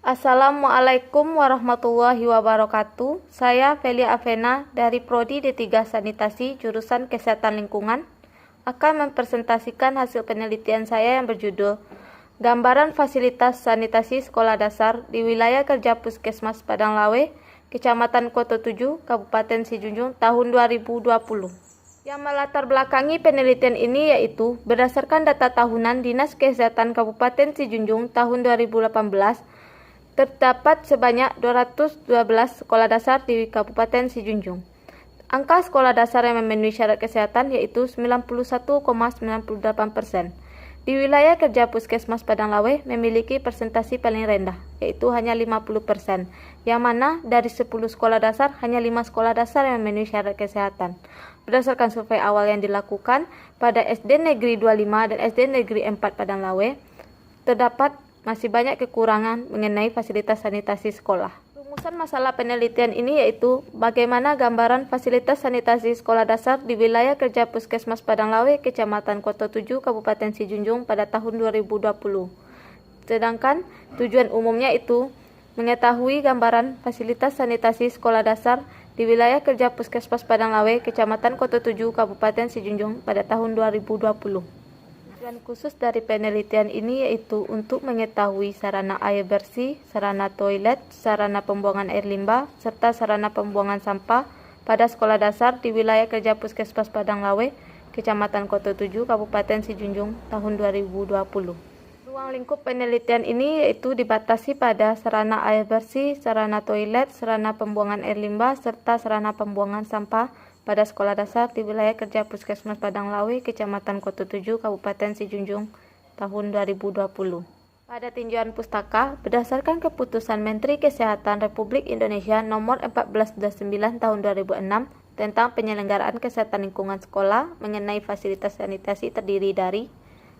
Assalamualaikum warahmatullahi wabarakatuh. Saya Felia Avena dari Prodi D3 Sanitasi jurusan Kesehatan Lingkungan akan mempresentasikan hasil penelitian saya yang berjudul Gambaran Fasilitas Sanitasi Sekolah Dasar di Wilayah Kerja Puskesmas Padang Lawe, Kecamatan Koto 7, Kabupaten Sijunjung tahun 2020. Yang melatar belakangi penelitian ini yaitu berdasarkan data tahunan Dinas Kesehatan Kabupaten Sijunjung tahun 2018, terdapat sebanyak 212 sekolah dasar di Kabupaten Sijunjung. Angka sekolah dasar yang memenuhi syarat kesehatan yaitu 91,98%. Di wilayah kerja Puskesmas Padang Lawe memiliki persentase paling rendah, yaitu hanya 50%, yang mana dari 10 sekolah dasar, hanya 5 sekolah dasar yang memenuhi syarat kesehatan. Berdasarkan survei awal yang dilakukan pada SD Negeri 25 dan SD Negeri 4 Padang Lawe, terdapat masih banyak kekurangan mengenai fasilitas sanitasi sekolah. Rumusan masalah penelitian ini yaitu bagaimana gambaran fasilitas sanitasi sekolah dasar di wilayah kerja Puskesmas Padang Lawe, Kecamatan Koto 7, Kabupaten Sijunjung pada tahun 2020. Sedangkan tujuan umumnya itu mengetahui gambaran fasilitas sanitasi sekolah dasar di wilayah kerja Puskesmas Padang Lawe, Kecamatan Koto 7, Kabupaten Sijunjung pada tahun 2020. Tujuan khusus dari penelitian ini yaitu untuk mengetahui sarana air bersih, sarana toilet, sarana pembuangan air limbah, serta sarana pembuangan sampah pada sekolah dasar di wilayah kerja Puskesmas Padang Lawe, Kecamatan Koto 7, Kabupaten Sijunjung tahun 2020. Ruang lingkup penelitian ini yaitu dibatasi pada sarana air bersih, sarana toilet, sarana pembuangan air limbah, serta sarana pembuangan sampah pada sekolah dasar di wilayah kerja Puskesmas Padang Lawe, Kecamatan Koto 7, Kabupaten Sijunjung tahun 2020. Pada tinjauan pustaka, berdasarkan keputusan Menteri Kesehatan Republik Indonesia nomor 1429 tahun 2006 tentang penyelenggaraan kesehatan lingkungan sekolah mengenai fasilitas sanitasi terdiri dari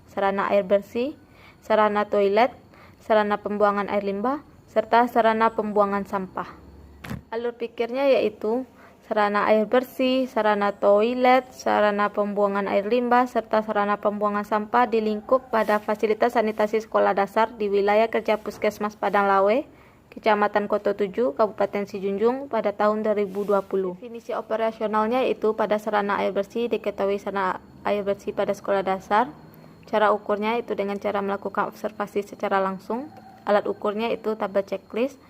sarana air bersih, sarana toilet, sarana pembuangan air limbah, serta sarana pembuangan sampah. Alur pikirnya yaitu sarana air bersih, sarana toilet, sarana pembuangan air limbah, serta sarana pembuangan sampah di lingkup pada fasilitas sanitasi sekolah dasar di wilayah kerja Puskesmas Padang Lawe, Kecamatan Koto 7, Kabupaten Sijunjung pada tahun 2020. Definisi operasionalnya yaitu pada sarana air bersih diketahui sarana air bersih pada sekolah dasar. Cara ukurnya itu dengan cara melakukan observasi secara langsung. Alat ukurnya itu tabel checklist.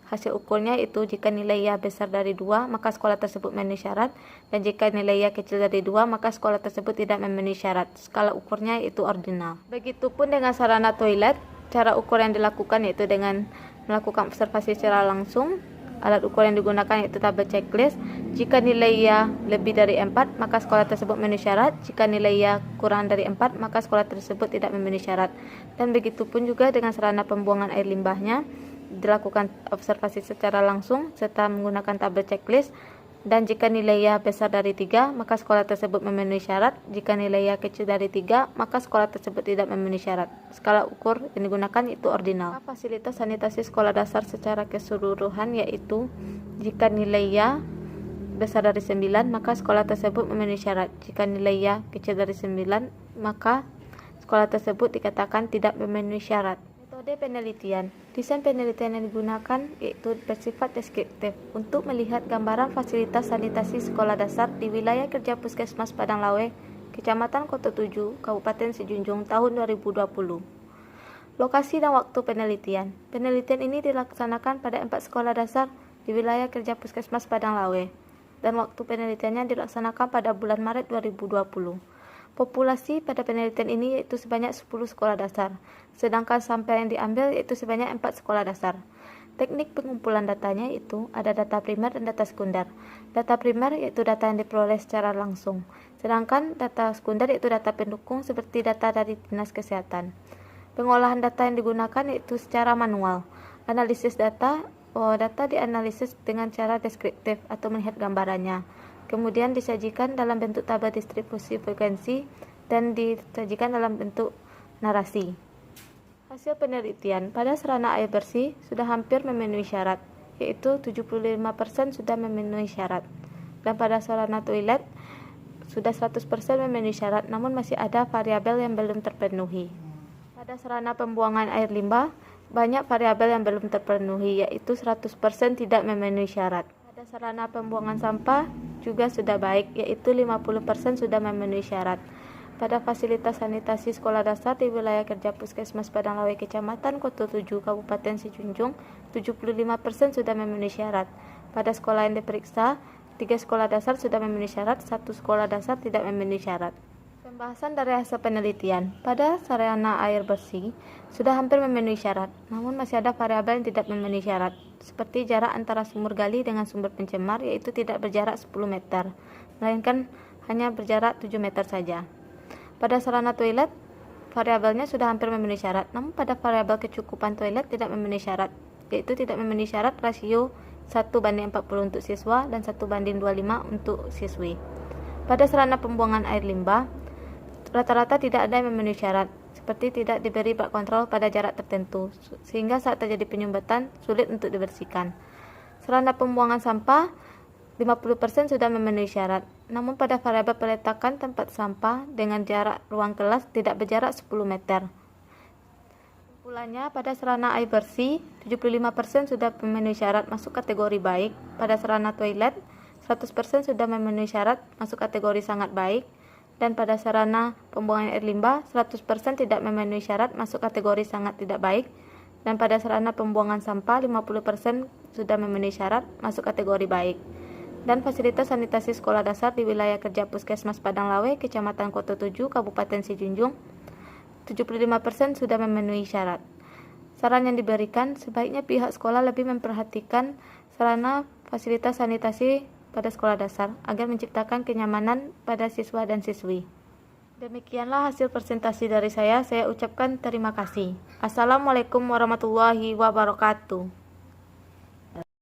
Hasil ukurnya itu jika nilai Y besar dari 2, maka sekolah tersebut memenuhi syarat, dan jika nilai Y kecil dari 2, maka sekolah tersebut tidak memenuhi syarat. Skala ukurnya itu ordinal. Begitupun dengan sarana toilet, cara ukur yang dilakukan yaitu dengan melakukan observasi secara langsung. Alat ukur yang digunakan yaitu tabel checklist. Jika nilai Y lebih dari 4, maka sekolah tersebut memenuhi syarat. Jika nilai Y kurang dari 4, maka sekolah tersebut tidak memenuhi syarat. Dan begitupun juga dengan sarana pembuangan air limbahnya, dilakukan observasi secara langsung serta menggunakan tabel checklist, dan jika nilai Y besar dari 3, maka sekolah tersebut memenuhi syarat. Jika nilai Y kecil dari 3, maka sekolah tersebut tidak memenuhi syarat. Skala ukur yang digunakan itu ordinal. Fasilitas sanitasi sekolah dasar secara keseluruhan yaitu jika nilai Y besar dari 9, maka sekolah tersebut memenuhi syarat. Jika nilai Y kecil dari 9, maka sekolah tersebut dikatakan tidak memenuhi syarat. Metode penelitian. Desain penelitian yang digunakan yaitu bersifat deskriptif untuk melihat gambaran fasilitas sanitasi sekolah dasar di wilayah kerja Puskesmas Padang Lawe, Kecamatan Koto 7, Kabupaten Sijunjung tahun 2020. Lokasi dan waktu penelitian. Penelitian ini dilaksanakan pada 4 sekolah dasar di wilayah kerja Puskesmas Padang Lawe, dan waktu penelitiannya dilaksanakan pada bulan Maret 2020. Populasi pada penelitian ini yaitu sebanyak 10 sekolah dasar, sedangkan sampel yang diambil yaitu sebanyak 4 sekolah dasar. Teknik pengumpulan datanya itu ada data primer dan data sekunder. Data primer yaitu data yang diperoleh secara langsung, sedangkan data sekunder yaitu data pendukung seperti data dari Dinas Kesehatan. Pengolahan data yang digunakan yaitu secara manual. Analisis data dianalisis dengan cara deskriptif atau melihat gambarannya. Kemudian disajikan dalam bentuk tabel distribusi frekuensi dan disajikan dalam bentuk narasi. Hasil penelitian pada sarana air bersih sudah hampir memenuhi syarat, yaitu 75% sudah memenuhi syarat. Dan pada sarana toilet sudah 100% memenuhi syarat, namun masih ada variabel yang belum terpenuhi. Pada sarana pembuangan air limbah banyak variabel yang belum terpenuhi, yaitu 100% tidak memenuhi syarat. Pada sarana pembuangan sampah juga sudah baik, yaitu 50% sudah memenuhi syarat. Pada fasilitas sanitasi sekolah dasar di wilayah kerja Puskesmas Padang Lawe Kecamatan Koto 7 Kabupaten Sijunjung, 75% sudah memenuhi syarat. Pada sekolah yang diperiksa, 3 sekolah dasar sudah memenuhi syarat, 1 sekolah dasar tidak memenuhi syarat. Pembahasan dari hasil penelitian, pada sarana air bersih sudah hampir memenuhi syarat, namun masih ada variabel yang tidak memenuhi syarat, seperti jarak antara sumur gali dengan sumber pencemar, yaitu tidak berjarak 10 meter, melainkan hanya berjarak 7 meter saja. Pada sarana toilet, variabelnya sudah hampir memenuhi syarat, namun pada variabel kecukupan toilet tidak memenuhi syarat, yaitu tidak memenuhi syarat rasio 1:40 untuk siswa dan 1:25 untuk siswi. Pada sarana pembuangan air limbah, rata-rata tidak ada yang memenuhi syarat, seperti tidak diberi bak kontrol pada jarak tertentu, sehingga saat terjadi penyumbatan sulit untuk dibersihkan. Sarana pembuangan sampah, 50% sudah memenuhi syarat, namun pada variabel peletakan tempat sampah dengan jarak ruang kelas tidak berjarak 10 meter. Kesimpulannya, pada sarana air bersih, 75% sudah memenuhi syarat masuk kategori baik. Pada sarana toilet, 100% sudah memenuhi syarat masuk kategori sangat baik. Dan pada sarana pembuangan air limbah, 100% tidak memenuhi syarat masuk kategori sangat tidak baik. Dan pada sarana pembuangan sampah, 50% sudah memenuhi syarat masuk kategori baik. Dan fasilitas sanitasi sekolah dasar di wilayah kerja Puskesmas Padang Lawe, Kecamatan Koto 7, Kabupaten Sijunjung, 75% sudah memenuhi syarat. Saran yang diberikan, sebaiknya pihak sekolah lebih memperhatikan sarana fasilitas sanitasi pada sekolah dasar agar menciptakan kenyamanan pada siswa dan siswi. Demikianlah hasil presentasi dari saya ucapkan terima kasih. Assalamualaikum warahmatullahi wabarakatuh.